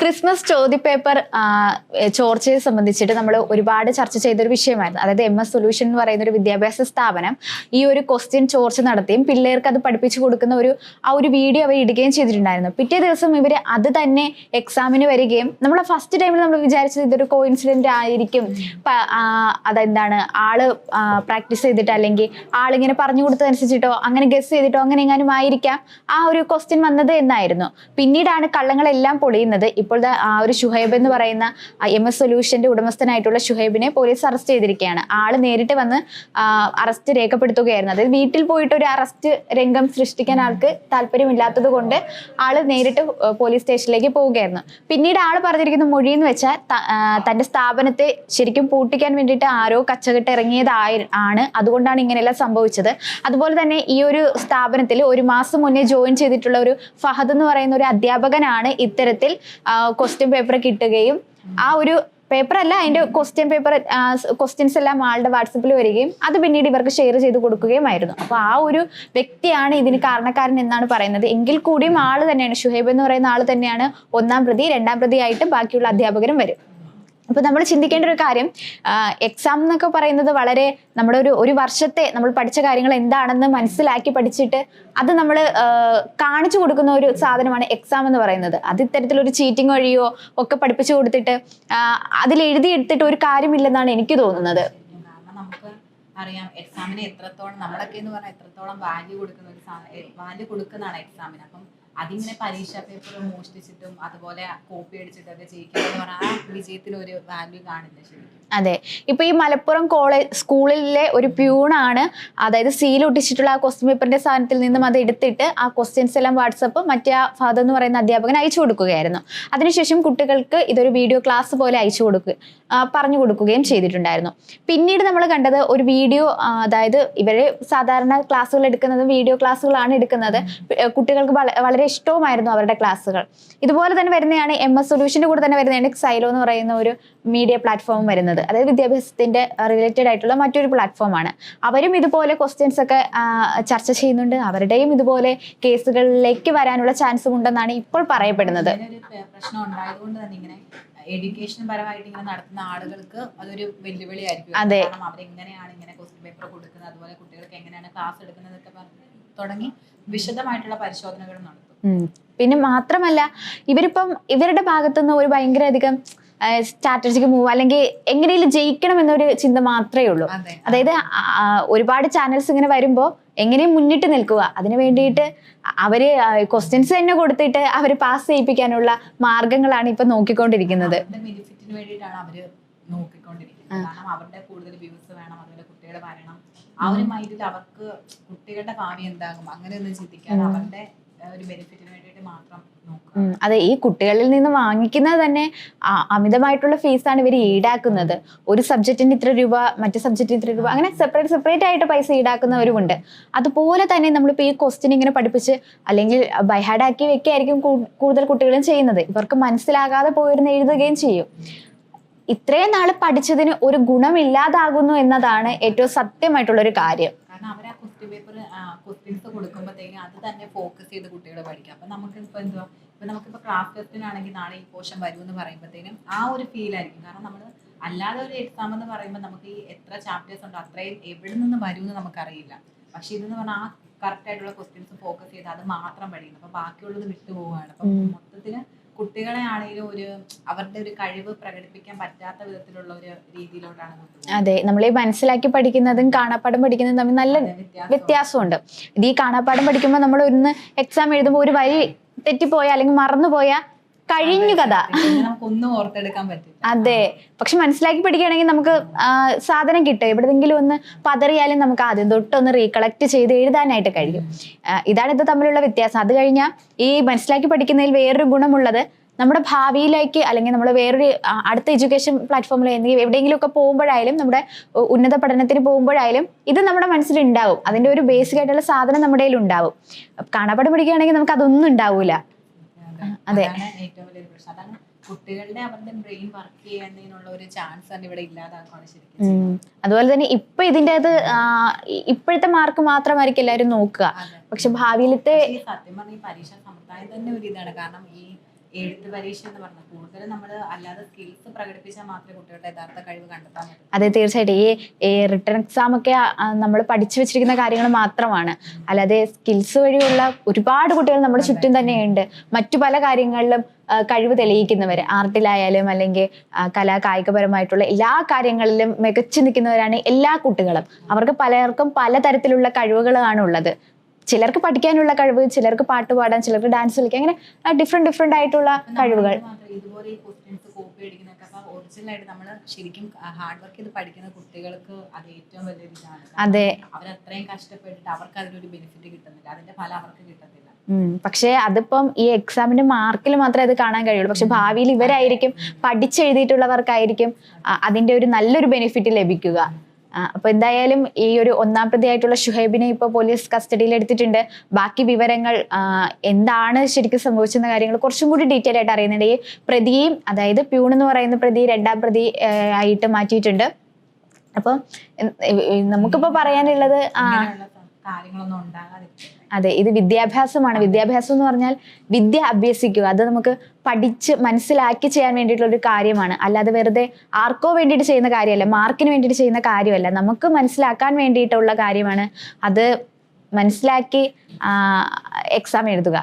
Christmas ചോദ്യപേപ്പർ ചോർച്ചയെ സംബന്ധിച്ചിട്ട് നമ്മൾ ഒരുപാട് ചർച്ച ചെയ്തൊരു വിഷയമായിരുന്നു. അതായത് MS സൊല്യൂഷൻ എന്ന് പറയുന്ന ഒരു വിദ്യാഭ്യാസ സ്ഥാപനം ഈ ഒരു ക്വസ്റ്റ്യൻ ചോർച്ച നടത്തിയും പിള്ളേർക്ക് അത് പഠിപ്പിച്ചു കൊടുക്കുന്ന ഒരു വീഡിയോ അവർ ഇടുകയും ചെയ്തിട്ടുണ്ടായിരുന്നു. പിറ്റേ ദിവസം ഇവർ അത് തന്നെ എക്സാമിന് വരികയും നമ്മൾ ഫസ്റ്റ് ടൈമിൽ നമ്മൾ വിചാരിച്ചത് ഇതൊരു കോയിൻസിഡന്റ് ആയിരിക്കും, അതെന്താണ് ആള് പ്രാക്ടീസ് ചെയ്തിട്ട് അല്ലെങ്കിൽ ആളിങ്ങനെ പറഞ്ഞു കൊടുത്തതനുസരിച്ചിട്ടോ അങ്ങനെ ഗസ് ചെയ്തിട്ടോ അങ്ങനെ എങ്ങാനും ആയിരിക്കാം ആ ഒരു ക്വസ്റ്റ്യൻ വന്നത് എന്നായിരുന്നു. പിന്നീടാണ് കള്ളങ്ങളെല്ലാം പൊളിയുന്നത്. ഇപ്പോഴത്തെ ആ ഒരു ഷുഹൈബ് എന്ന് പറയുന്ന MS സൊല്യൂഷന്റെ ഉടമസ്ഥനായിട്ടുള്ള ഷുഹൈബിനെ പോലീസ് അറസ്റ്റ് ചെയ്തിരിക്കുകയാണ്. ആള് നേരിട്ട് വന്ന് അറസ്റ്റ് രേഖപ്പെടുത്തുകയായിരുന്നു. അതായത് വീട്ടിൽ പോയിട്ട് ഒരു അറസ്റ്റ് രംഗം സൃഷ്ടിക്കാൻ ആൾക്ക് താല്പര്യമില്ലാത്തത് കൊണ്ട് ആള് നേരിട്ട് പോലീസ് സ്റ്റേഷനിലേക്ക് പോവുകയായിരുന്നു. പിന്നീട് ആള് പറഞ്ഞിരിക്കുന്ന മൊഴി എന്ന് വെച്ചാൽ തന്റെ സ്ഥാപനത്തെ ശരിക്കും പൂട്ടിക്കാൻ വേണ്ടിയിട്ട് ആരോ കച്ചകെട്ട് ഇറങ്ങിയതാണ്, അതുകൊണ്ടാണ് ഇങ്ങനെയെല്ലാം സംഭവിച്ചത്. അതുപോലെ തന്നെ ഈ ഒരു സ്ഥാപനത്തിൽ ഒരു മാസം മുന്നേ ജോയിൻ ചെയ്തിട്ടുള്ള ഒരു ഫഹദ് എന്ന് പറയുന്ന ഒരു അധ്യാപകനാണ് ഇത്തരത്തിൽ ക്വസ്റ്റ്യൻ പേപ്പർ കിട്ടുകയും ആ ഒരു പേപ്പർ അല്ല അതിന്റെ ക്വസ്റ്റ്യൻസ് എല്ലാം ആളുടെ വാട്സപ്പിൽ വരികയും അത് പിന്നീട് ഇവർക്ക് ഷെയർ ചെയ്ത് കൊടുക്കുകയുമായിരുന്നു. അപ്പൊ ആ ഒരു വ്യക്തിയാണ് ഇതിന് കാരണക്കാരൻ എന്നാണ് പറയുന്നത്. എങ്കിൽ കൂടിയും ആള് തന്നെയാണ്, ഷുഹൈബ് എന്ന് പറയുന്ന ആള് തന്നെയാണ് ഒന്നാം പ്രതി. രണ്ടാം പ്രതി ആയിട്ട് ബാക്കിയുള്ള അധ്യാപകരും വരും. അപ്പൊ നമ്മൾ ചിന്തിക്കേണ്ട ഒരു കാര്യം, എക്സാം എന്നൊക്കെ പറയുന്നത് വളരെ നമ്മുടെ ഒരു വർഷത്തെ നമ്മൾ പഠിച്ച കാര്യങ്ങൾ എന്താണെന്ന് മനസ്സിലാക്കി പഠിച്ചിട്ട് അത് നമ്മൾ കാണിച്ചു കൊടുക്കുന്ന ഒരു സാധനമാണ് എക്സാം എന്ന് പറയുന്നത്. അത് ഇത്തരത്തിലൊരു ചീറ്റിംഗ് വഴിയോ ഒക്കെ പഠിപ്പിച്ചു കൊടുത്തിട്ട് അതിൽ എഴുതിയെടുത്തിട്ട് ഒരു കാര്യമില്ലെന്നാണ് എനിക്ക് തോന്നുന്നത്. നമുക്ക് അറിയാം എക്സാമിന് എത്രത്തോളം നമ്മളൊക്കെ എന്ന് പറഞ്ഞാൽ എത്രത്തോളം വാല്യൂ കൊടുക്കുന്നതാണ് എക്സാമിന്. അപ്പം അതിങ്ങനെ പരീക്ഷാ പേപ്പർ മോഷ്ടിച്ചിട്ടും അതുപോലെ കോപ്പി അടിച്ചിട്ടൊക്കെ ജയിക്കുക പറഞ്ഞാൽ ആ വിജയത്തിന് ഒരു വാല്യൂ കാണില്ല ശരിക്കും. അതെ, ഇപ്പൊ ഈ മലപ്പുറം സ്കൂളിലെ ഒരു പ്യൂണാണ് അതായത് സീൽ ഒട്ടിച്ചിട്ടുള്ള ആ ക്വസ്റ്റ്യൻ പേപ്പറിന്റെ സ്ഥാനത്തിൽ നിന്നും അത് എടുത്തിട്ട് ആ ക്വസ്റ്റ്യൻസ് എല്ലാം വാട്സപ്പ് മറ്റേ ഫാദർ എന്ന് പറയുന്ന അധ്യാപകൻ അയച്ചു കൊടുക്കുകയായിരുന്നു. അതിനുശേഷം കുട്ടികൾക്ക് ഇതൊരു വീഡിയോ ക്ലാസ് പോലെ പറഞ്ഞു കൊടുക്കുകയും ചെയ്തിട്ടുണ്ടായിരുന്നു. പിന്നീട് നമ്മൾ കണ്ടത് ഒരു വീഡിയോ, അതായത് ഇവര് സാധാരണ ക്ലാസ്സുകൾ എടുക്കുന്നത് വീഡിയോ ക്ലാസ്സുകളാണ് എടുക്കുന്നത്. കുട്ടികൾക്ക് വളരെ ഇഷ്ടവുമായിരുന്നു അവരുടെ ക്ലാസ്സുകൾ. ഇതുപോലെ തന്നെ വരുന്നതാണ് MS സൊല്യൂഷന്റെ കൂടെ തന്നെ വരുന്നതാണ് സൈലോ എന്ന് പറയുന്ന ഒരു മീഡിയ പ്ലാറ്റ്ഫോം വരുന്നത്. അതായത് വിദ്യാഭ്യാസത്തിന്റെ റിലേറ്റഡ് ആയിട്ടുള്ള മറ്റൊരു പ്ലാറ്റ്ഫോമാണ്. അവരും ഇതുപോലെ ക്വസ്റ്റ്യൻസ് ഒക്കെ ചർച്ച ചെയ്യുന്നുണ്ട്. അവരുടെയും ഇതുപോലെ കേസുകളിലേക്ക് വരാനുള്ള ചാൻസും ഉണ്ടെന്നാണ് ഇപ്പോൾ പറയപ്പെടുന്നത്. പ്രശ്നം ഉണ്ടായതുകൊണ്ട് തന്നെ ഇങ്ങനെ എഡ്യൂക്കേഷൻ പരമായിട്ട് ഇങ്ങനെ നടത്തുന്ന ആളുകൾക്ക് അതൊരു വെല്ലുവിളിയായിരിക്കും. കാരണം അവരെങ്ങനെയാണ് ഇങ്ങനെ ക്വസ്റ്റ്യൻ പേപ്പർ കൊടുക്കുന്നത്, അതുപോലെ കുട്ടികൾക്ക് എങ്ങനെയാണ് ക്ലാസ് എടുക്കുന്നതൊക്കെ തുടങ്ങി വിശദമായിട്ടുള്ള പരിശോധനകൾ നടത്തും. പിന്നെ മാത്രമല്ല ഇവരുടെ ഭാഗത്തുനിന്ന് ഒരു ഭയങ്കര അധികം സ്ട്രാറ്റജിക് മൂവ് അല്ലെങ്കിൽ എങ്ങനെയും ജയിക്കണം എന്നൊരു ചിന്ത മാത്രമേ ഉള്ളൂ. അതായത് ഒരുപാട് ചാനൽസ് ഇങ്ങനെ വരുമ്പോ എങ്ങനെയും മുന്നിട്ട് നിൽക്കുക, അതിനു വേണ്ടിയിട്ട് അവര് ക്വസ്റ്റ്യൻസ് തന്നെ കൊടുത്തിട്ട് അവര് പാസ് ചെയ്യിപ്പിക്കാനുള്ള മാർഗങ്ങളാണ് ഇപ്പൊ നോക്കിക്കൊണ്ടിരിക്കുന്നത്. ബെനിഫിറ്റിന് വേണ്ടിയിട്ടാണ് അവര് നോക്കിക്കൊണ്ടിരിക്കുന്നത്. കാരണം അവരുടെ കൂടുതൽ വ്യൂസ് വേണം, അതുപോലെ കുട്ടികൾ വരണം. ആ ഒരു മൈൻഡിൽ അവർക്ക് കുട്ടികളുടെ ഭാവി എന്താകും അങ്ങനെയൊന്നും ചിന്തിക്കാതെ അവരുടെ ഒരു ബെനിഫിറ്റിന് വേണ്ടിയിട്ട് മാത്രം നോക്കുക. അതെ, ഈ കുട്ടികളിൽ നിന്ന് വാങ്ങിക്കുന്നത് തന്നെ അമിതമായിട്ടുള്ള ഫീസാണ് ഇവർ ഈടാക്കുന്നത്. ഒരു സബ്ജക്റ്റിന് ഇത്ര രൂപ, മറ്റു സബ്ജക്റ്റിന് ഇത്ര രൂപ, അങ്ങനെ സെപ്പറേറ്റ് ആയിട്ട് പൈസ ഈടാക്കുന്നവരുമുണ്ട്. അതുപോലെ തന്നെ നമ്മളിപ്പോൾ ഈ ക്വസ്റ്റ്യൻ ഇങ്ങനെ പഠിപ്പിച്ച് അല്ലെങ്കിൽ ബൈഹാർഡാക്കി വെക്കുകയായിരിക്കും കൂടുതൽ കുട്ടികളും ചെയ്യുന്നത്. ഇവർക്ക് മനസ്സിലാകാതെ പോയിരുന്ന് എഴുതുകയും ചെയ്യും. ഇത്രയും നാൾ പഠിച്ചതിന് ഒരു ഗുണമില്ലാതാകുന്നു എന്നതാണ് ഏറ്റവും സത്യമായിട്ടുള്ള ഒരു കാര്യം. കാരണം അവർ ആ ക്വസ്റ്റ്യൻ പേപ്പർ ക്വസ്റ്റ്യൻസ് കൊടുക്കുമ്പോഴത്തേക്കും അത് തന്നെ ഫോക്കസ് ചെയ്ത് കുട്ടികളെ പഠിക്കാം. അപ്പം നമുക്കിപ്പോൾ എന്തുവാ, ഇപ്പം നമുക്കിപ്പോൾ ക്ലാസ് ടെസ്റ്റിനാണെങ്കിൽ നാളെ ഈ പോർഷൻ വരും എന്ന് പറയുമ്പോഴത്തേനും ആ ഒരു ഫീൽ ആയിരിക്കും. കാരണം നമ്മൾ അല്ലാതെ ഒരു എക്സാം എന്ന് പറയുമ്പോൾ നമുക്ക് ഈ എത്ര ചാപ്റ്റേഴ്സ് ഉണ്ടോ അത്രയും എവിടെ നിന്ന് വരും എന്ന് നമുക്കറിയില്ല. പക്ഷെ ഇതെന്ന് പറഞ്ഞാൽ ആ കറക്റ്റ് ആയിട്ടുള്ള ക്വസ്റ്റ്യൻസ് ഫോക്കസ് ചെയ്ത് അത് മാത്രം പഠിക്കുന്നു. അപ്പം ബാക്കിയുള്ളത് വിട്ടുപോവുകയാണ്. അപ്പം മൊത്തത്തിന് കുട്ടികളെ ആണെങ്കിലും അവരുടെ ഒരു കഴിവ് പ്രകടിപ്പിക്കാൻ പറ്റാത്ത വിധത്തിലുള്ള ഒരു രീതിയിലോട്ടാണ് കൊണ്ടുപോകുന്നത്. അതെ, നമ്മൾ ഈ മനസ്സിലാക്കി പഠിക്കുന്നതും കാണാപ്പാഠം പഠിക്കുന്നതും തമ്മിൽ നല്ല വ്യത്യാസമുണ്ട്. ഇത് ഈ കാണാപ്പാഠം പഠിക്കുമ്പോൾ നമ്മൾ ഒന്ന് എക്സാം എഴുതുമ്പോൾ ഒരു വരി തെറ്റിപ്പോയാൽ അല്ലെങ്കിൽ മറന്നുപോയാൽ കഴിഞ്ഞു കഥ, നമുക്കൊന്നും ഓർത്തെടുക്കാൻ പറ്റും. അതെ, പക്ഷെ മനസ്സിലാക്കി പഠിക്കുകയാണെങ്കിൽ നമുക്ക് സാധനം കിട്ടും. എവിടെയെങ്കിലും ഒന്ന് പതറിയാലും നമുക്ക് ആദ്യം തൊട്ടൊന്ന് റീകളക്ട് ചെയ്ത് എഴുതാനായിട്ട് കഴിയും. ഇതാണ് ഇത് തമ്മിലുള്ള വ്യത്യാസം. അത് കഴിഞ്ഞാൽ ഈ മനസ്സിലാക്കി പഠിക്കുന്നതിൽ വേറൊരു ഗുണമുള്ളത്, നമ്മുടെ ഭാവിയിലേക്ക് അല്ലെങ്കിൽ നമ്മൾ വേറൊരു അടുത്ത എഡ്യൂക്കേഷൻ പ്ലാറ്റ്ഫോമിൽ എവിടെയെങ്കിലും ഒക്കെ പോകുമ്പോഴായാലും നമ്മുടെ ഉന്നത പഠനത്തിന് പോകുമ്പോഴായാലും ഇത് നമ്മുടെ മനസ്സിലുണ്ടാവും. അതിന്റെ ഒരു ബേസിക് ആയിട്ടുള്ള സാധനം നമ്മുടെ കയ്യിൽ ഉണ്ടാവും. കാണാപ്പാഠം പഠിക്കുകയാണെങ്കിൽ നമുക്ക് അതൊന്നും ഉണ്ടാവൂല. അതെ, ഏറ്റവും വലിയ പ്രശ്നം അതാണ്. കുട്ടികളുടെ അവരുടെ ബ്രെയിൻ വർക്ക് ചെയ്യുന്നതിനുള്ള ഒരു ചാൻസ് തന്നെ ഇവിടെ ഇല്ലാതാക്കുകയാണ് ശരിക്കും. അതുപോലെ തന്നെ ഇപ്പൊ ഇതിന്റെ ഇപ്പോഴത്തെ മാർക്ക് മാത്രമായിരിക്കും എല്ലാവരും നോക്കുക. പക്ഷെ ഭാവിയിലത്തെ സത്യം പറഞ്ഞ ഈ പരീക്ഷാ സമ്പ്രദായം തന്നെ ഒരു ഇതാണ്. കാരണം ഈ എഴുത്ത് പരീക്ഷ എന്ന് പറഞ്ഞാൽ കൂടുതലും നമ്മൾ അല്ലാതെ സ്കിൽസ് പ്രകടിപ്പിച്ചാൽ മാത്രമേ കുട്ടികളുടെ യഥാർത്ഥ കഴിവ് കണ്ടെത്താൻ പറ്റൂ. അതെ, തീർച്ചയായിട്ടും ഈ റിട്ടേൺ എക്സാം ഒക്കെ നമ്മൾ പഠിച്ചു വെച്ചിരിക്കുന്ന കാര്യങ്ങൾ മാത്രമാണ്. അല്ലാതെ സ്കിൽസ് വഴിയുള്ള ഒരുപാട് കുട്ടികൾ നമ്മുടെ ചുറ്റും തന്നെയുണ്ട്. മറ്റു പല കാര്യങ്ങളിലും കഴിവ് തെളിയിക്കുന്നവർ, ആർട്ടിലായാലും അല്ലെങ്കിൽ കായികപരമായിട്ടുള്ള എല്ലാ കാര്യങ്ങളിലും മികച്ചു നിൽക്കുന്നവരാണ് എല്ലാ കുട്ടികളും. അവർക്ക് പലർക്കും പലതരത്തിലുള്ള കഴിവുകളാണ് ഉള്ളത്. ചിലർക്ക് പഠിക്കാനുള്ള കഴിവ്, ചിലർക്ക് പാട്ട് പാടാൻ, ചിലർക്ക് ഡാൻസ് കളിക്കാൻ, അങ്ങനെ ഡിഫറെന്റ് ആയിട്ടുള്ള കഴിവുകൾ. ഇതുപോലെ ഈ ക്വസ്റ്റ്യൻസ് കോപ്പി അടിക്കുന്നൊക്കെ അപ്പൊ ഒറിജിനൽ ആയിട്ട് നമ്മൾ ശരിക്കും ഹാർഡ് വർക്ക് ചെയ്ത് പഠിക്കുന്ന കുട്ടികൾക്ക് അത് ഏറ്റവും വലിയൊരു ഇതാണ്. അതെ, അവർ അത്രയും കഷ്ടപ്പെട്ടിട്ട് അവർക്ക് അതിനൊരു ബെനിഫിറ്റ് കിട്ടുന്നില്ല, അതിന്റെ ഫലം അവർക്ക് കിട്ടത്തില്ല. പക്ഷെ അതിപ്പം ഈ എക്സാമിന്റെ മാർക്കിൽ മാത്രമേ അത് കാണാൻ കഴിയുള്ളൂ. പക്ഷെ ഭാവിയിൽ ഇവരായിരിക്കും പഠിച്ചെഴുതിയിട്ടുള്ളവർക്കായിരിക്കും അതിന്റെ ഒരു നല്ലൊരു ബെനിഫിറ്റ് ലഭിക്കുക. അപ്പൊ എന്തായാലും ഈ ഒരു 1-ാം പ്രതിയായിട്ടുള്ള ഷുഹൈബിനെ ഇപ്പൊ പോലീസ് കസ്റ്റഡിയിൽ എടുത്തിട്ടുണ്ട്. ബാക്കി വിവരങ്ങൾ എന്താണ് ശരിക്കും സംഭവിച്ചെന്ന കാര്യങ്ങൾ കുറച്ചും കൂടി ഡീറ്റെയിൽ ആയിട്ട് അറിയുന്നുണ്ട്. ഈ പ്രതിയും, അതായത് പ്യൂൺ എന്ന് പറയുന്ന പ്രതി 2-ാം പ്രതി ആയിട്ട് മാറ്റിയിട്ടുണ്ട്. അപ്പൊ നമുക്കിപ്പോ പറയാനുള്ളത് കാര്യങ്ങളൊന്നും ഉണ്ടാകാതിരിക്കും. അതെ, ഇത് വിദ്യാഭ്യാസമാണ്. വിദ്യാഭ്യാസം എന്ന് പറഞ്ഞാൽ വിദ്യ അഭ്യസിക്കുക, അത് നമുക്ക് പഠിച്ച് മനസ്സിലാക്കി ചെയ്യാൻ വേണ്ടിയിട്ടുള്ള ഒരു കാര്യമാണ്. അല്ലാതെ വെറുതെ ആർക്കോ വേണ്ടിയിട്ട് ചെയ്യുന്ന കാര്യമല്ല, മാർക്കിന് വേണ്ടിയിട്ട് ചെയ്യുന്ന കാര്യമല്ല, നമുക്ക് മനസ്സിലാക്കാൻ വേണ്ടിയിട്ടുള്ള കാര്യമാണ്. അത് മനസ്സിലാക്കി എക്സാം എഴുതുക.